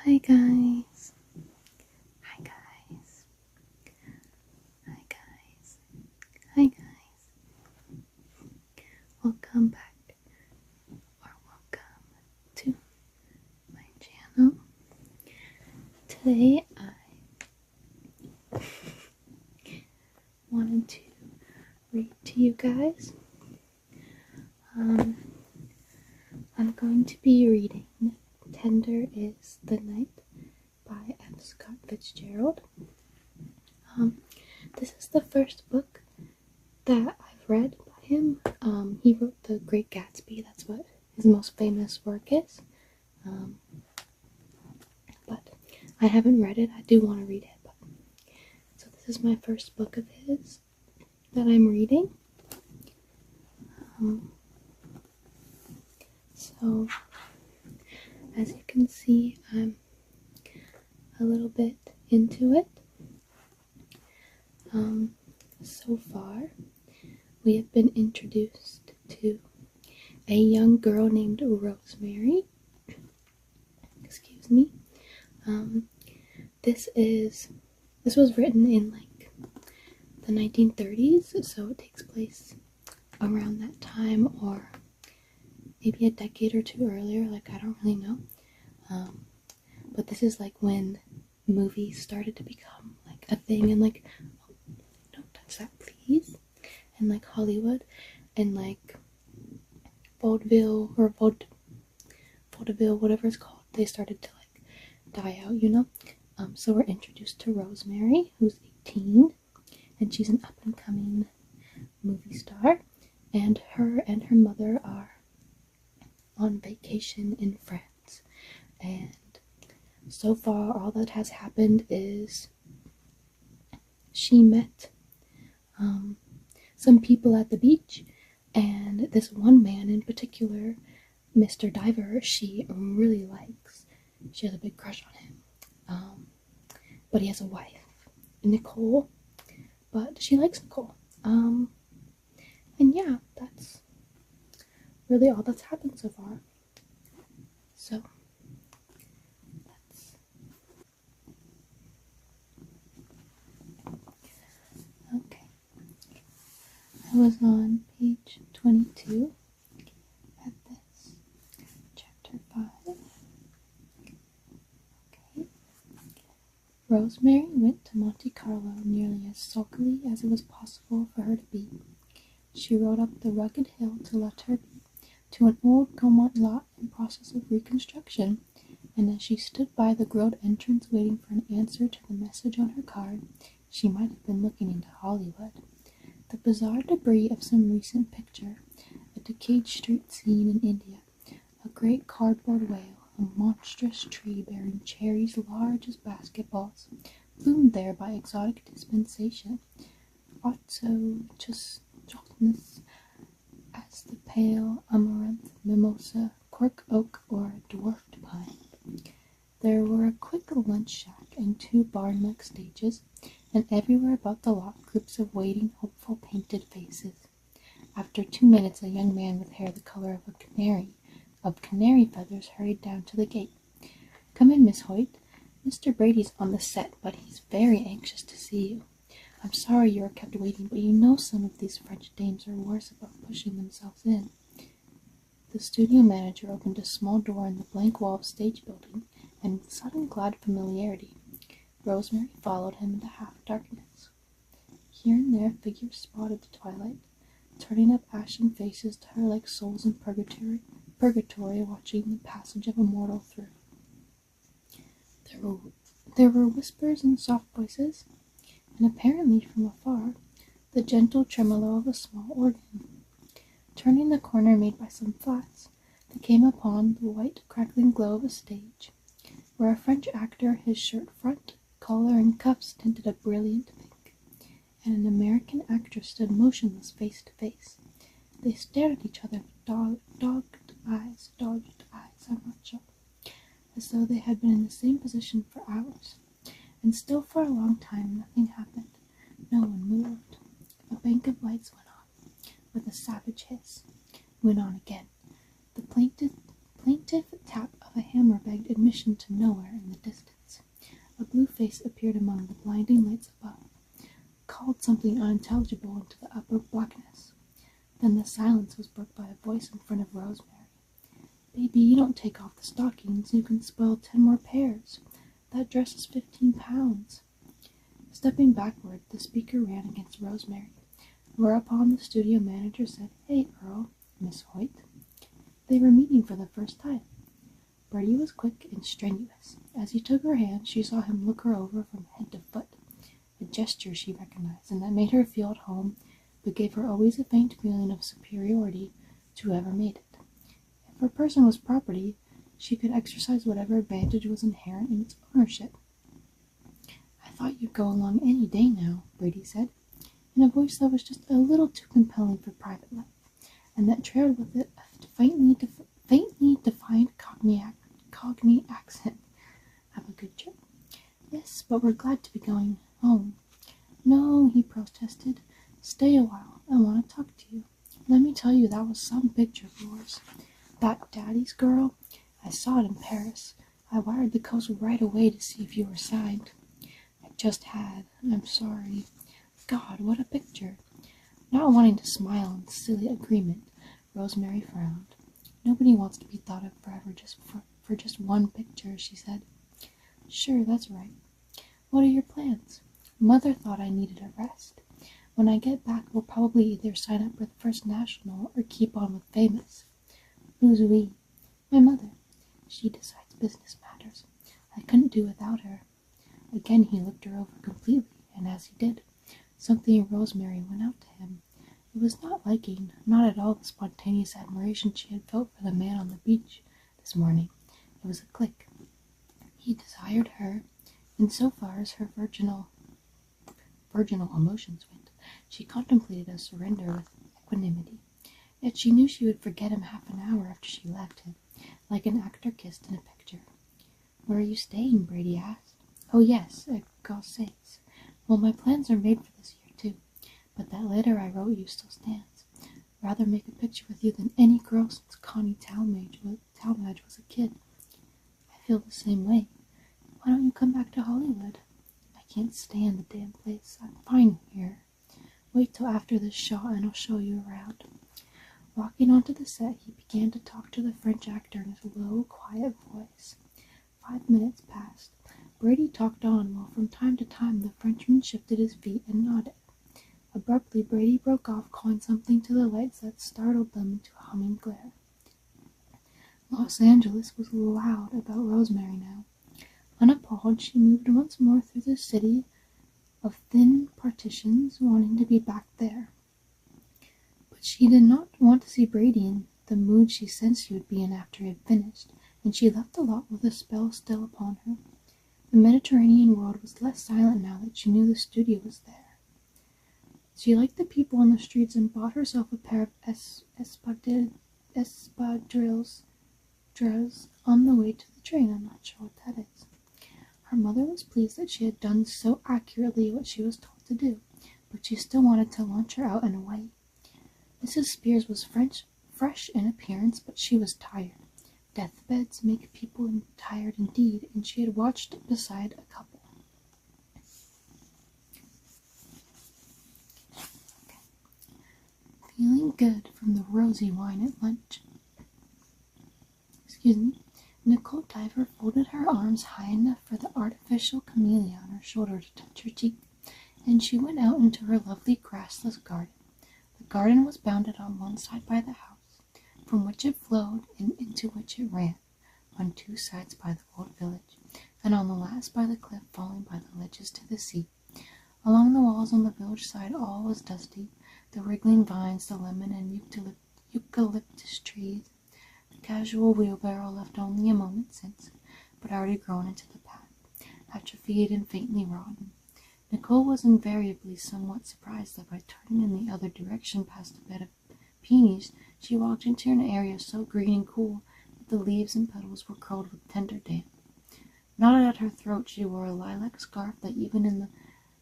Hi guys. Hi guys. Hi guys. Hi guys. Welcome back or welcome to my channel. Today I wanted to read to you guys. I'm going to be reading Tender is the Night by F. Scott Fitzgerald. This is the first book that I've read by him. He wrote The Great Gatsby. That's what his most famous work is. But I haven't read it. I do want to read it. So this is my first book of his that I'm reading. So as you can see, I'm a little bit into it. So far, we have been introduced to a young girl named Rosemary. Excuse me. This was written in like the 1930s, so it takes place around that time, or maybe a decade or two earlier. Like, I don't really know. But this is like when movies started to become like a thing, and like, don't touch that please, and like Hollywood and like vaudeville or vaudeville, whatever it's called, they started to like die out, you know. So we're introduced to Rosemary, who's 18, and she's an up-and-coming movie star, and her mother are on vacation in France. And so far, all that has happened is she met some people at the beach, and this one man in particular, Mr. Diver, she really likes. She has a big crush on him. But he has a wife, Nicole, but she likes Nicole. And yeah, that's really all that's happened so far. So okay. I was on page 22 at this chapter 5. Okay. Rosemary went to Monte Carlo nearly as sulkily as it was possible for her to be. She rode up the rugged hill to La Turbie, to an old Gaumont lot in process of reconstruction, and as she stood by the grilled entrance waiting for an answer to the message on her card, she might have been looking into Hollywood. The bizarre debris of some recent picture, a decayed street scene in India, a great cardboard whale, a monstrous tree bearing cherries large as basketballs, bloomed there by exotic dispensation, also just as the pale amaranth, mimosa, cork oak, or dwarfed pine. There were a quick lunch shack and 2 barn-like stages, and everywhere about the lot groups of waiting, hopeful, painted faces. After 2 minutes, a young man with hair the color of canary feathers, hurried down to the gate. "Come in, Miss Hoyt. Mr. Brady's on the set, but he's very anxious to see you. I'm sorry you are kept waiting, but you know some of these French dames are worse about pushing themselves in." The studio manager opened a small door in the blank wall of stage building, and with sudden glad familiarity, Rosemary followed him into half-darkness. Here and there figures spotted the twilight, turning up ashen faces to her like souls in purgatory watching the passage of a mortal through. There were whispers and soft voices, and apparently from afar, the gentle tremolo of a small organ. Turning the corner made by some flats, they came upon the white crackling glow of a stage, where a French actor, his shirt front, collar, and cuffs tinted a brilliant pink, and an American actress stood motionless face to face. They stared at each other with dogged eyes, I'm not sure, as though they had been in the same position for hours. And still for a long time nothing happened. No one moved. A bank of lights went on, with a savage hiss. Went on again. The plaintive tap of a hammer begged admission. mission to nowhere in the distance. A blue face appeared among the blinding lights above, called something unintelligible into the upper blackness. Then the silence was broken by a voice in front of Rosemary. "Baby, you don't take off the stockings. You can spoil 10 more pairs. That dress is 15 pounds. Stepping backward, the speaker ran against Rosemary, whereupon the studio manager said, "Hey, Earl, Miss Hoyt." They were meeting for the first time. Bertie was quick and strenuous. As he took her hand, she saw him look her over from head to foot, a gesture she recognized, and that made her feel at home, but gave her always a faint feeling of superiority to whoever made it. If her person was property, she could exercise whatever advantage was inherent in its ownership. "I thought you'd go along any day now," Brady said, in a voice that was just a little too compelling for private life, and that trailed with it a faintly defined Cockney accent. "Have a good trip?" "Yes, but we're glad to be going home." "No," he protested. "Stay a while. I want to talk to you. Let me tell you, that was some picture of yours. That Daddy's girl. I saw it in Paris. I wired the coast right away to see if you were signed." "I just had. I'm sorry." "God, what a picture." Not wanting to smile in silly agreement, Rosemary frowned. "Nobody wants to be thought of forever just for just one picture," she said. "Sure, that's right. What are your plans?" "Mother thought I needed a rest. When I get back, we'll probably either sign up for the First National or keep on with Famous." "Who's we?" "My mother. She decides business matters. I couldn't do without her." Again he looked her over completely, and as he did, something in Rosemary went out to him. It was not liking, not at all the spontaneous admiration she had felt for the man on the beach this morning. It was a click. He desired her, and so far as her virginal emotions went, she contemplated a surrender with equanimity. Yet she knew she would forget him half an hour after she left him, like an actor kissed in a picture. "Where are you staying?" Brady asked. "Oh yes, at Guyssss. Well, my plans are made for this year too, but that letter I wrote you still stands. Rather make a picture with you than any girl since Connie Talmadge was a kid." "I feel the same way. Why don't you come back to Hollywood?" "I can't stand the damn place. I'm fine here. Wait till after this shot and I'll show you around." Walking onto the set, he began to talk to the French actor in his low, quiet voice. 5 minutes passed. Brady talked on, while from time to time the Frenchman shifted his feet and nodded. Abruptly, Brady broke off, calling something to the lights that startled them into a humming glare. Los Angeles was loud about Rosemary now. Unappalled, she moved once more through the city of thin partitions, wanting to be back there. But she did not want to see Brady in the mood she sensed he would be in after he had finished, and she left the lot with a spell still upon her. The Mediterranean world was less silent now that she knew the studio was there. She liked the people on the streets and bought herself a pair of espadrilles on the way to the train. I'm not sure what that is. Her mother was pleased that she had done so accurately what she was told to do, but she still wanted to launch her out and away. Mrs. Spears was fresh in appearance, but she was tired. Deathbeds make people tired indeed, and she had watched beside a couple. Feeling good from the rosy wine at lunch. Nicole Diver folded her arms high enough for the artificial camellia on her shoulder to touch her cheek, and she went out into her lovely grassless garden. The garden was bounded on one side by the house, from which it flowed and into which it ran, on 2 sides by the old village, and on the last by the cliff falling by the ledges to the sea. Along the walls on the village side all was dusty, the wriggling vines, the lemon and eucalyptus trees, the casual wheelbarrow left only a moment since, but already grown into the path, atrophied and faintly rotten. Nicole was invariably somewhat surprised that by turning in the other direction past a bed of peonies, she walked into an area so green and cool that the leaves and petals were curled with tender damp. Knotted at her throat, she wore a lilac scarf that even in the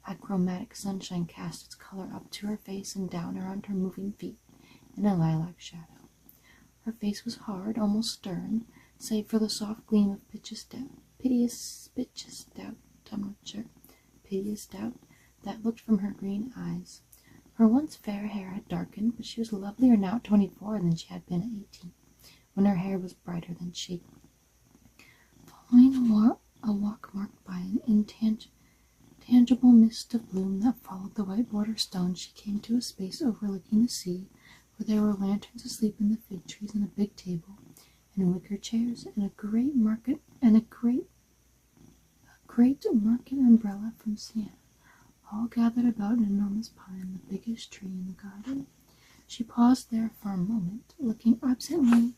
achromatic sunshine cast its color up to her face and down around her moving feet in a lilac shadow. Her face was hard, almost stern, save for the soft gleam of piteous doubt that looked from her green eyes. Her once fair hair had darkened, but she was lovelier now at 24 than she had been at 18, when her hair was brighter than she. Following a walk marked by an intangible mist of bloom that followed the white border stones, she came to a space overlooking the sea, where there were lanterns asleep in the fig trees and a big table, and wicker chairs, and a great market umbrella from Siena, all gathered about an enormous pine, the biggest tree in the garden. She paused there for a moment, looking absently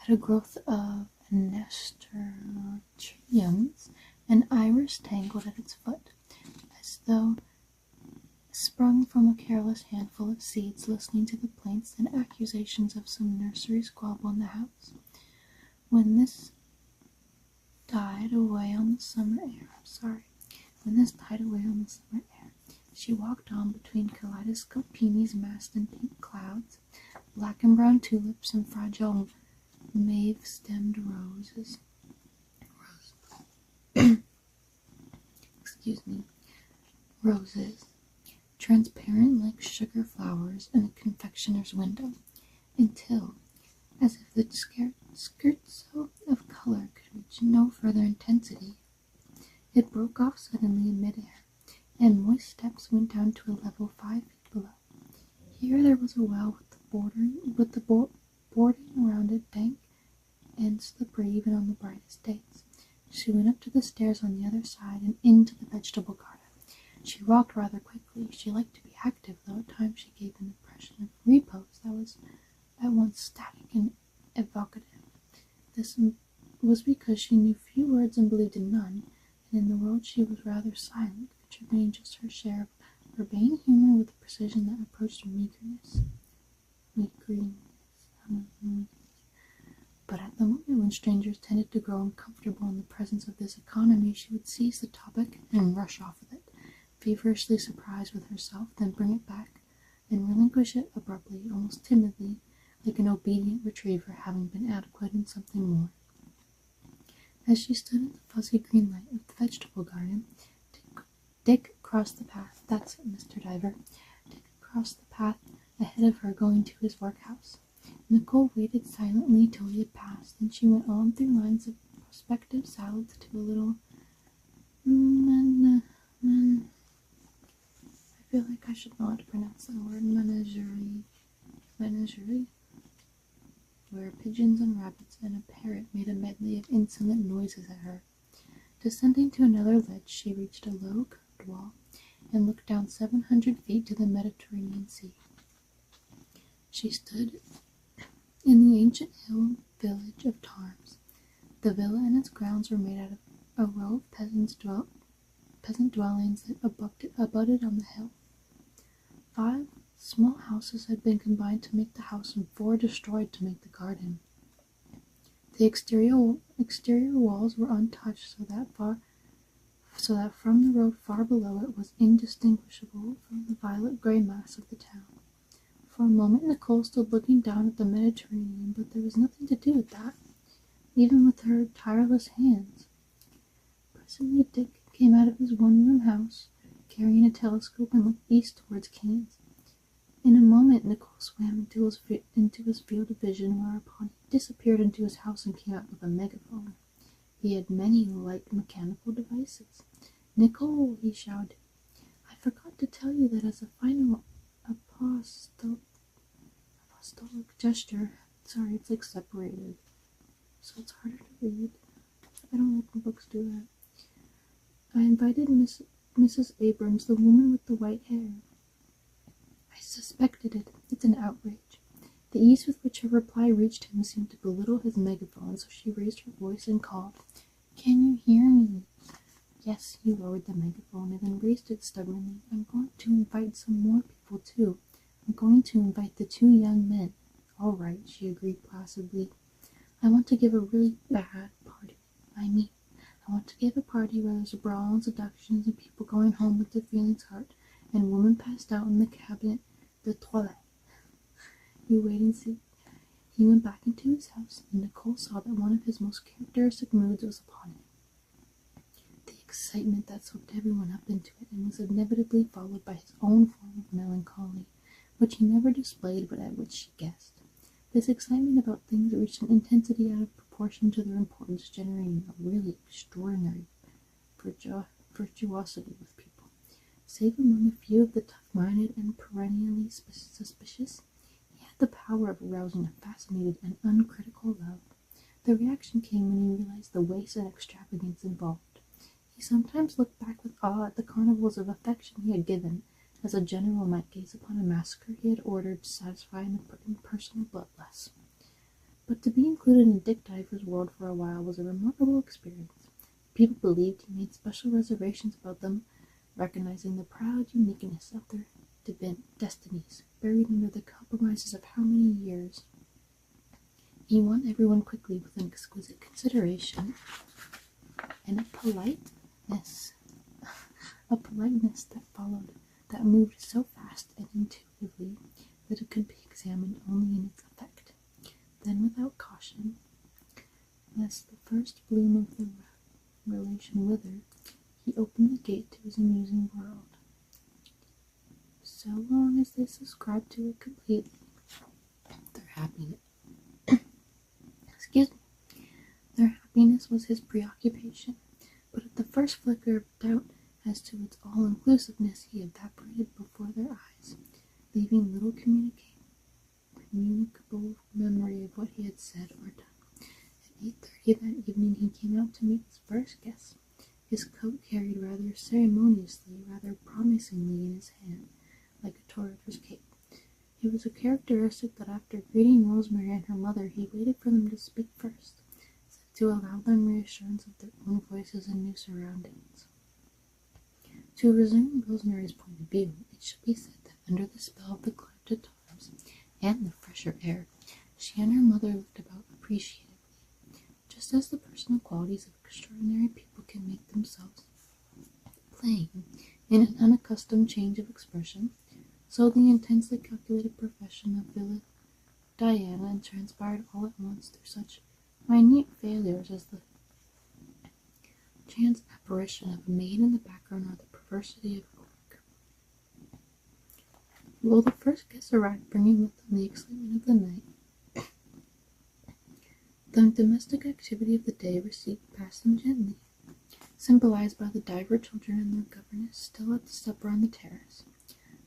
at a growth of nasturtiums and iris tangled at its foot, as though sprung from a careless handful of seeds, listening to the plaints and accusations of some nursery squabble in the house. When this died away on the summer air, she walked on between kaleidoscope peonies massed in pink clouds, black and brown tulips, and fragile mauve-stemmed roses. Roses, transparent like sugar flowers in a confectioner's window, until, as if the scherzo of color could reach no further intensity, it broke off suddenly in mid-air, and moist steps went down to a level 5 feet below. Here there was a well with the boarding around it dank and slippery even on the brightest days. She went up to the stairs on the other side and into the vegetable garden. She walked rather quickly. She liked to be active, though at times she gave an impression of repose that was at once static and evocative. This was because she knew few words and believed in none, and in the world she was rather silent, contributing just her share of urbane humor with a precision that approached meagreness. But at the moment when strangers tended to grow uncomfortable in the presence of this economy, she would seize the topic and rush off with it, feverishly surprised with herself, then bring it back and relinquish it abruptly, almost timidly, like an obedient retriever having been adequate in something more. As she stood in the fuzzy green light of the vegetable garden, Dick crossed the path. That's it, Mr. Diver. Dick crossed the path ahead of her, going to his workhouse. Nicole waited silently till he had passed, and she went on through lines of prospective salads to a little I feel like I should know how to pronounce that word, menagerie, where pigeons and rabbits and a parrot made a medley of insolent noises at her. Descending to another ledge, she reached a low curved wall and looked down 700 feet to the Mediterranean Sea. She stood in the ancient hill village of Tarms. The villa and its grounds were made out of a row of peasant dwellings that abutted on the hill. 5 small houses had been combined to make the house and 4 destroyed to make the garden. The exterior walls were untouched, so that from the road far below it was indistinguishable from the violet-gray mass of the town. For a moment Nicole stood looking down at the Mediterranean, but there was nothing to do with that, even with her tireless hands. Presently Dick came out of his one-room house, carrying a telescope, and looked east towards Cannes. In a moment Nicole swam into his field of vision, whereupon he disappeared into his house and came out with a megaphone. He had many light mechanical devices. "Nicole," he shouted, "I forgot to tell you that as a final apostolic gesture," sorry, it's like separated, so it's harder to read. I don't like when books do that. "I invited Mrs. Abrams, the woman with the white hair." "I suspected it. It's an outrage." The ease with which her reply reached him seemed to belittle his megaphone, so she raised her voice and called, "Can you hear me?" "Yes." He lowered the megaphone and then raised it stubbornly. "I'm going to invite some more people, too. I'm going to invite the 2 young men." "All right," she agreed placidly. "I want to give a really bad party. I want to give a party where there's a brawl and seductions and people going home with their feelings hurt and women passed out in the cabinet de toilette. You wait and see." He went back into his house, and Nicole saw that one of his most characteristic moods was upon him. The excitement that swept everyone up into it, and was inevitably followed by his own form of melancholy, which he never displayed but at which she guessed. This excitement about things reached an intensity out of proportion to their importance, generating a really extraordinary virtuosity with people. Save among a few of the tough-minded and perennially suspicious, he had the power of arousing a fascinated and uncritical love. The reaction came when he realized the waste and extravagance involved. He sometimes looked back with awe at the carnivals of affection he had given, as a general might gaze upon a massacre he had ordered to satisfy an impersonal bloodlust. But to be included in Dick Diver's world for a while was a remarkable experience. People believed he made special reservations about them, recognizing the proud uniqueness of their destinies, buried under the compromises of how many years. He won everyone quickly with an exquisite consideration and a politeness that followed, that moved so fast and intuitively that it could be examined only in its effect. Then, without caution, lest the first bloom of the relation wither, he opened the gate to his amusing world. So long as they subscribed to it completely, their happiness their happiness was his preoccupation, but at the first flicker of doubt as to its all-inclusiveness, he evaporated before their eyes, leaving little communicable memory of what he had said or done. At 8:30 that evening he came out to meet his first guest, his coat carried rather ceremoniously, rather promisingly in his hand, like a toreador's cape. It was a characteristic that after greeting Rosemary and her mother, he waited for them to speak first, to allow them reassurance of their own voices and new surroundings. To resume Rosemary's point of view, it should be said that under the spell of the clouded times and the fresher air, she and her mother looked about appreciatively. Just as the personal qualities of extraordinary people can make themselves plain in an unaccustomed change of expression, so the intensely calculated profession of Villa Diana transpired all at once through such minute failures as the chance apparition of a maid in the background or the perversity of a clerk. Well, the first guests arrived, bringing with them the excitement of the night. The domestic activity of the day receded past them gently, symbolized by the Diver children and their governess still at the supper on the terrace.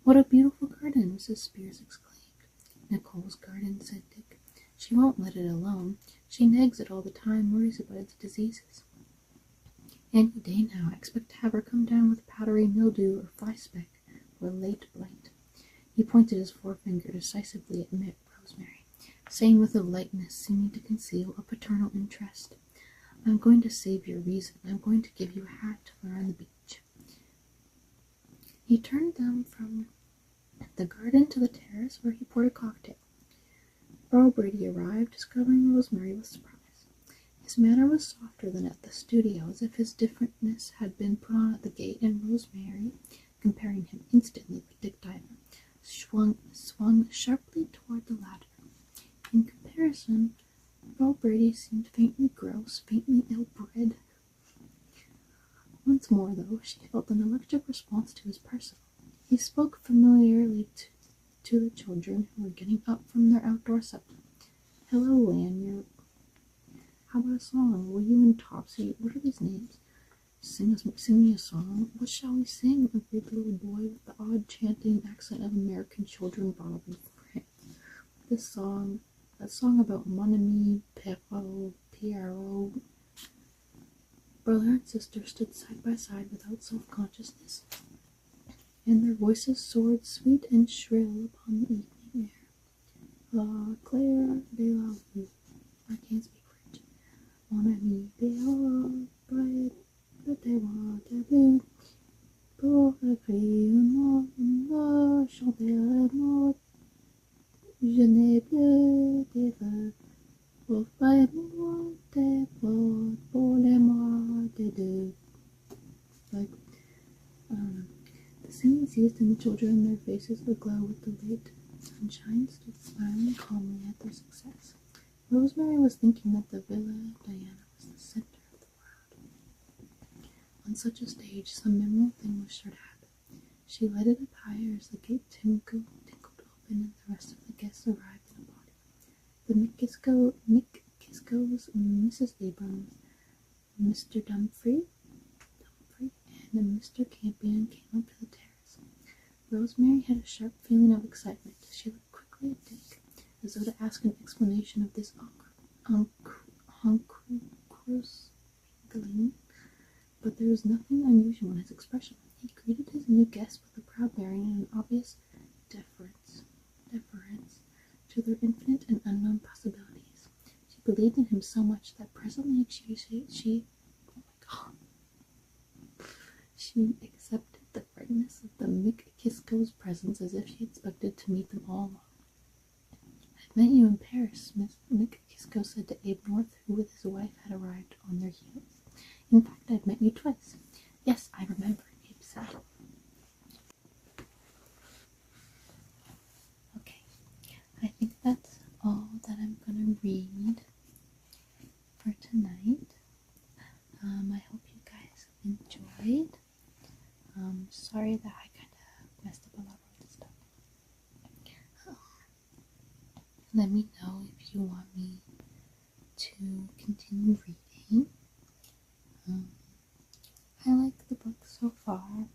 "What a beautiful garden!" Mrs. Spears exclaimed. "Nicole's garden," said Dick. "She won't let it alone. She nags it all the time, worries about its diseases. Any day now, I expect to have her come down with powdery mildew or fly speck or late blight." He pointed his forefinger decisively at Rosemary, saying with a lightness seeming to conceal a paternal interest, "I'm going to save your reason. I'm going to give you a hat to wear on the beach." He turned them from the garden to the terrace, where he poured a cocktail. Earl Brady arrived, discovering Rosemary with surprise. His manner was softer than at the studio, as if his differentness had been put on at the gate, and Rosemary, comparing him instantly with Dick Diver, swung sharply toward the latter. In comparison, Earl Brady seemed faintly gross, faintly ill-bred. Once more, though, she felt an electric response to his person. He spoke familiarly to the children who were getting up from their outdoor supper. "Hello, Lanyard. How about a song? Will you and Topsy, what are these names? Sing me a song? What shall we sing?" agreed the little boy with the odd chanting accent of American children brought up in France. That song about mon ami, Pierrot. Brother and sister stood side by side without self-consciousness, and their voices soared sweet and shrill upon the evening air. La Claire de la Rue. I can't speak French. Mon ami, Pierrot, bright de Waterloo, pour écrire un mot, chanter un mot, je n'ai plus de vœux, offrez-moi des portes pour les mois de deux. Like, I don't know. The singing ceased, and the children, their faces aglow with delight, sunshine, stood smiling calmly at their success. Rosemary was thinking that the Villa Diana was the center of the world. On such a stage, some memorable thing was sure to happen. She lighted up higher as the gate tinkled open and the rest of the guests arrived in a body. The McKiscos, Mrs. Abrams, Mr. Dumfries, and Mr. Campion came up to the terrace. Rosemary had a sharp feeling of excitement. She looked quickly at Dick, as though to ask an explanation of this unctuous wriggling, but there was nothing unusual in his expression. He greeted his new guests with a proud bearing and an obvious deference to their infinite and unknown possibilities. She believed in him so much that presently she accepted the brightness of the McKiscos' presence as if she expected to meet them all along. "I've met you in Paris," Miss McKisco said to Abe North, who with his wife had arrived on their heels. "In fact, I've met you twice." "Yes, I remember," Abe said. Okay, I think that's all that I'm going to read for tonight. I hope you guys enjoyed. Sorry that I kind of messed up a lot of this stuff. Let me know if you want me to continue reading. I like the book so far.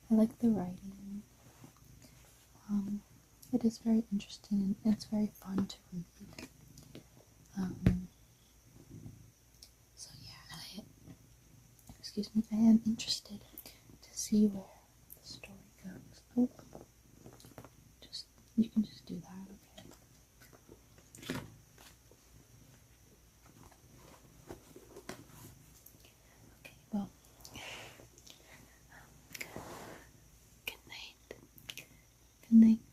I like the writing. It is very interesting and it's very fun to read. So yeah, I am interested to see where the story goes. Oh, you can just do that, okay? Okay, well, good night. Good night.